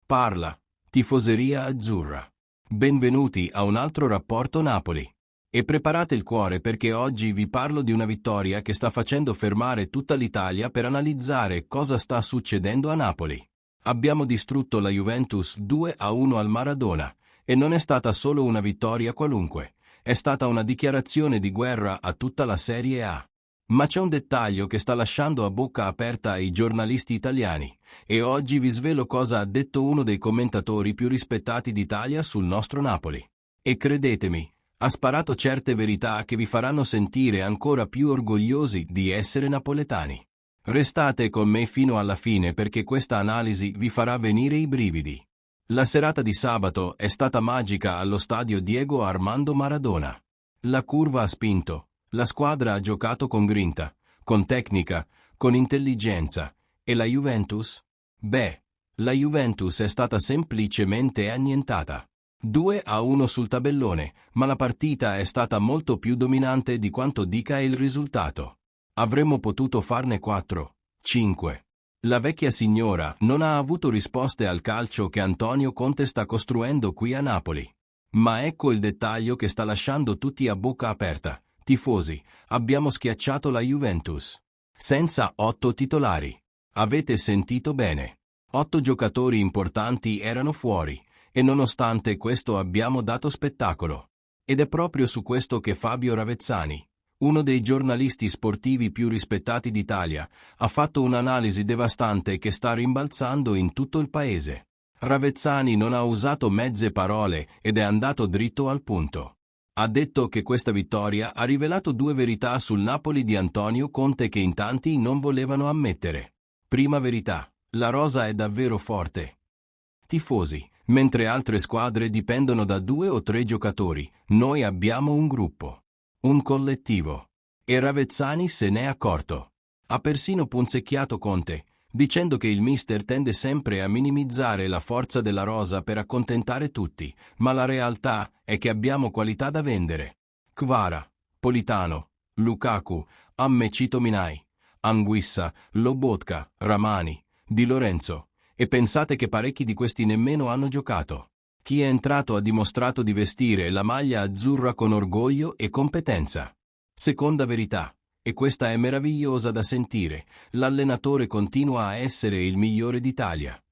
Parla, tifoseria azzurra. Benvenuti a un altro rapporto Napoli. E preparate il cuore perché oggi vi parlo di una vittoria che sta facendo fermare tutta l'Italia per analizzare cosa sta succedendo a Napoli. Abbiamo distrutto la Juventus 2-1 al Maradona, e non è stata solo una vittoria qualunque, è stata una dichiarazione di guerra a tutta la Serie A. Ma c'è un dettaglio che sta lasciando a bocca aperta ai giornalisti italiani, e oggi vi svelo cosa ha detto uno dei commentatori più rispettati d'Italia sul nostro Napoli. E credetemi, ha sparato certe verità che vi faranno sentire ancora più orgogliosi di essere napoletani. Restate con me fino alla fine perché questa analisi vi farà venire i brividi. La serata di sabato è stata magica allo stadio Diego Armando Maradona. La curva ha spinto. La squadra ha giocato con grinta, con tecnica, con intelligenza. E la Juventus? Beh, la Juventus è stata semplicemente annientata. 2-1 sul tabellone, ma la partita è stata molto più dominante di quanto dica il risultato. Avremmo potuto farne 4, 5. La vecchia signora non ha avuto risposte al calcio che Antonio Conte sta costruendo qui a Napoli. Ma ecco il dettaglio che sta lasciando tutti a bocca aperta. Tifosi, abbiamo schiacciato la Juventus. Senza 8 titolari. Avete sentito bene. 8 giocatori importanti erano fuori, e nonostante questo abbiamo dato spettacolo. Ed è proprio su questo che Fabio Ravezzani, uno dei giornalisti sportivi più rispettati d'Italia, ha fatto un'analisi devastante che sta rimbalzando in tutto il paese. Ravezzani non ha usato mezze parole ed è andato dritto al punto. Ha detto che questa vittoria ha rivelato 2 verità sul Napoli di Antonio Conte che in tanti non volevano ammettere. Prima verità, la rosa è davvero forte. Tifosi, mentre altre squadre dipendono da 2 o 3 giocatori, noi abbiamo un gruppo. Un collettivo. E Ravezzani se n'è accorto. Ha persino punzecchiato Conte, dicendo che il mister tende sempre a minimizzare la forza della rosa per accontentare tutti, ma la realtà è che abbiamo qualità da vendere. Kvara, Politano, Lukaku, Citominai, Anguissa, Lobotka, Ramani, Di Lorenzo, e pensate che parecchi di questi nemmeno hanno giocato. Chi è entrato ha dimostrato di vestire la maglia azzurra con orgoglio e competenza. Seconda verità. E questa è meravigliosa da sentire, l'allenatore continua a essere il migliore d'Italia.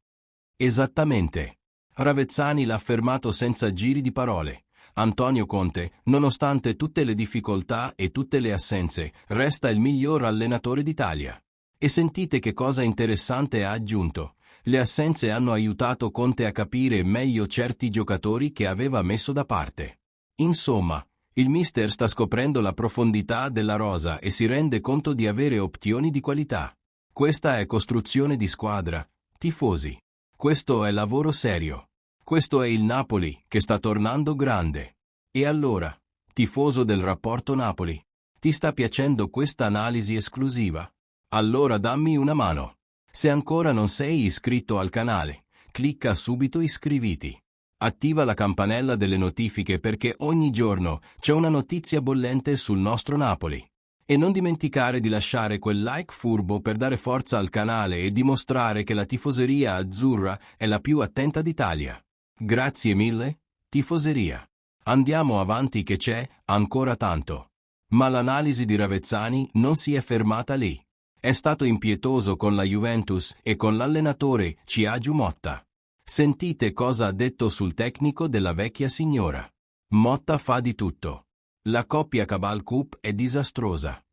Esattamente. Ravezzani l'ha affermato senza giri di parole. Antonio Conte, nonostante tutte le difficoltà e tutte le assenze, resta il miglior allenatore d'Italia. E sentite che cosa interessante ha aggiunto. Le assenze hanno aiutato Conte a capire meglio certi giocatori che aveva messo da parte. Insomma, il mister sta scoprendo la profondità della rosa e si rende conto di avere opzioni di qualità. Questa è costruzione di squadra, tifosi. Questo è lavoro serio. Questo è il Napoli che sta tornando grande. E allora, tifoso del rapporto Napoli, ti sta piacendo questa analisi esclusiva? Allora dammi una mano. Se ancora non sei iscritto al canale, clicca subito iscriviti. Attiva la campanella delle notifiche perché ogni giorno c'è una notizia bollente sul nostro Napoli. E non dimenticare di lasciare quel like furbo per dare forza al canale e dimostrare che la tifoseria azzurra è la più attenta d'Italia. Grazie mille, tifoseria. Andiamo avanti che c'è ancora tanto. Ma l'analisi di Ravezzani non si è fermata lì. È stato impietoso con la Juventus e con l'allenatore Ciaju Motta. Sentite cosa ha detto sul tecnico della vecchia signora. Motta fa di tutto. La coppia Cabal Cup è disastrosa.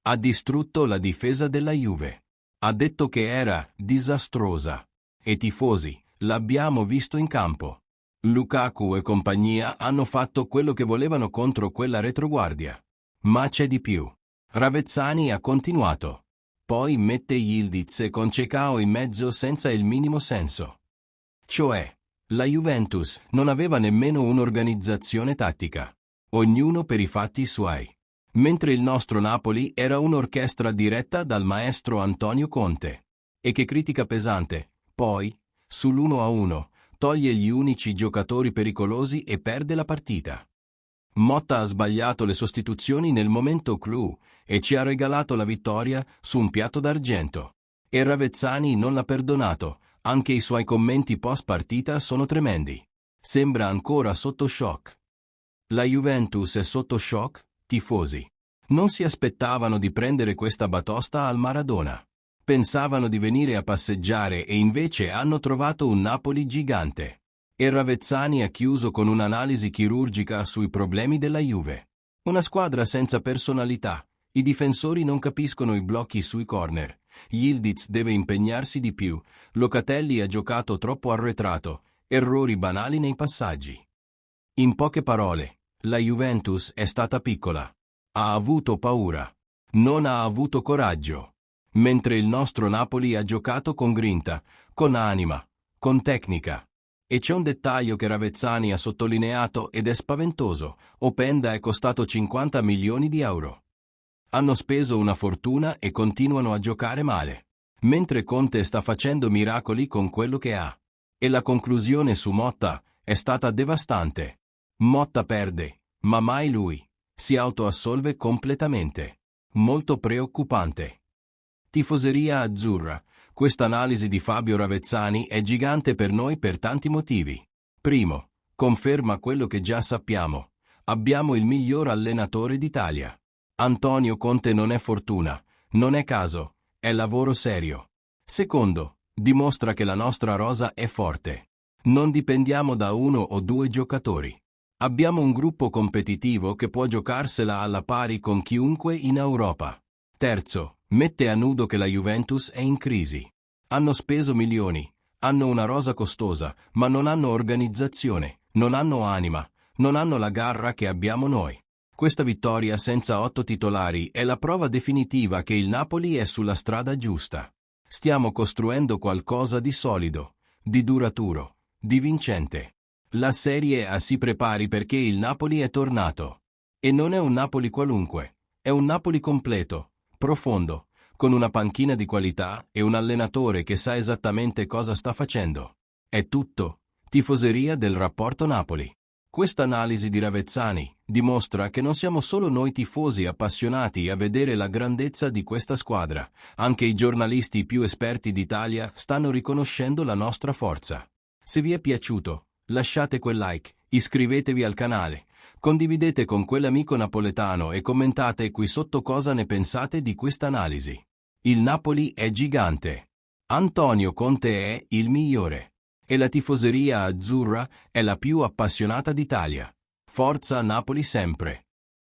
Ha distrutto la difesa della Juve. Ha detto che era disastrosa. E tifosi, l'abbiamo visto in campo. Lukaku e compagnia hanno fatto quello che volevano contro quella retroguardia. Ma c'è di più. Ravezzani ha continuato. Poi mette Yildiz con Cecao in mezzo senza il minimo senso. Cioè, la Juventus non aveva nemmeno un'organizzazione tattica. Ognuno per i fatti suoi. Mentre il nostro Napoli era un'orchestra diretta dal maestro Antonio Conte. E che critica pesante, poi, sull'1-1, toglie gli unici giocatori pericolosi e perde la partita. Motta ha sbagliato le sostituzioni nel momento clou e ci ha regalato la vittoria su un piatto d'argento. E Ravezzani non l'ha perdonato, Anche i suoi commenti post partita sono tremendi. Sembra ancora sotto shock. La Juventus è sotto shock, tifosi. Non si aspettavano di prendere questa batosta al Maradona. Pensavano di venire a passeggiare e invece hanno trovato un Napoli gigante. E Ravezzani ha chiuso con un'analisi chirurgica sui problemi della Juve. Una squadra senza personalità. I difensori non capiscono i blocchi sui corner. Yildiz deve impegnarsi di più. Locatelli ha giocato troppo arretrato. Errori banali nei passaggi. In poche parole, la Juventus è stata piccola. Ha avuto paura. Non ha avuto coraggio. Mentre il nostro Napoli ha giocato con grinta, con anima, con tecnica. E c'è un dettaglio che Ravezzani ha sottolineato ed è spaventoso. Openda è costato 50 milioni di euro. Hanno speso una fortuna e continuano a giocare male. Mentre Conte sta facendo miracoli con quello che ha. E la conclusione su Motta è stata devastante. Motta perde, ma mai lui. Si autoassolve completamente. Molto preoccupante. Tifoseria azzurra. Questa analisi di Fabio Ravezzani è gigante per noi per tanti motivi. Primo, conferma quello che già sappiamo. Abbiamo il miglior allenatore d'Italia. Antonio Conte non è fortuna, non è caso, è lavoro serio. Secondo, dimostra che la nostra rosa è forte. Non dipendiamo da uno o due giocatori. Abbiamo un gruppo competitivo che può giocarsela alla pari con chiunque in Europa. Terzo, mette a nudo che la Juventus è in crisi. Hanno speso milioni, hanno una rosa costosa, ma non hanno organizzazione, non hanno anima, non hanno la garra che abbiamo noi. Questa vittoria senza 8 titolari è la prova definitiva che il Napoli è sulla strada giusta. Stiamo costruendo qualcosa di solido, di duraturo, di vincente. La Serie A si prepari perché il Napoli è tornato. E non è un Napoli qualunque, è un Napoli completo, profondo, con una panchina di qualità e un allenatore che sa esattamente cosa sta facendo. È tutto. Tifoseria del Rapporto Napoli. Questa analisi di Ravezzani dimostra che non siamo solo noi tifosi appassionati a vedere la grandezza di questa squadra, anche i giornalisti più esperti d'Italia stanno riconoscendo la nostra forza. Se vi è piaciuto, lasciate quel like, iscrivetevi al canale, condividete con quell'amico napoletano e commentate qui sotto cosa ne pensate di questa analisi. Il Napoli è gigante. Antonio Conte è il migliore. E la tifoseria azzurra è la più appassionata d'Italia. Forza Napoli sempre!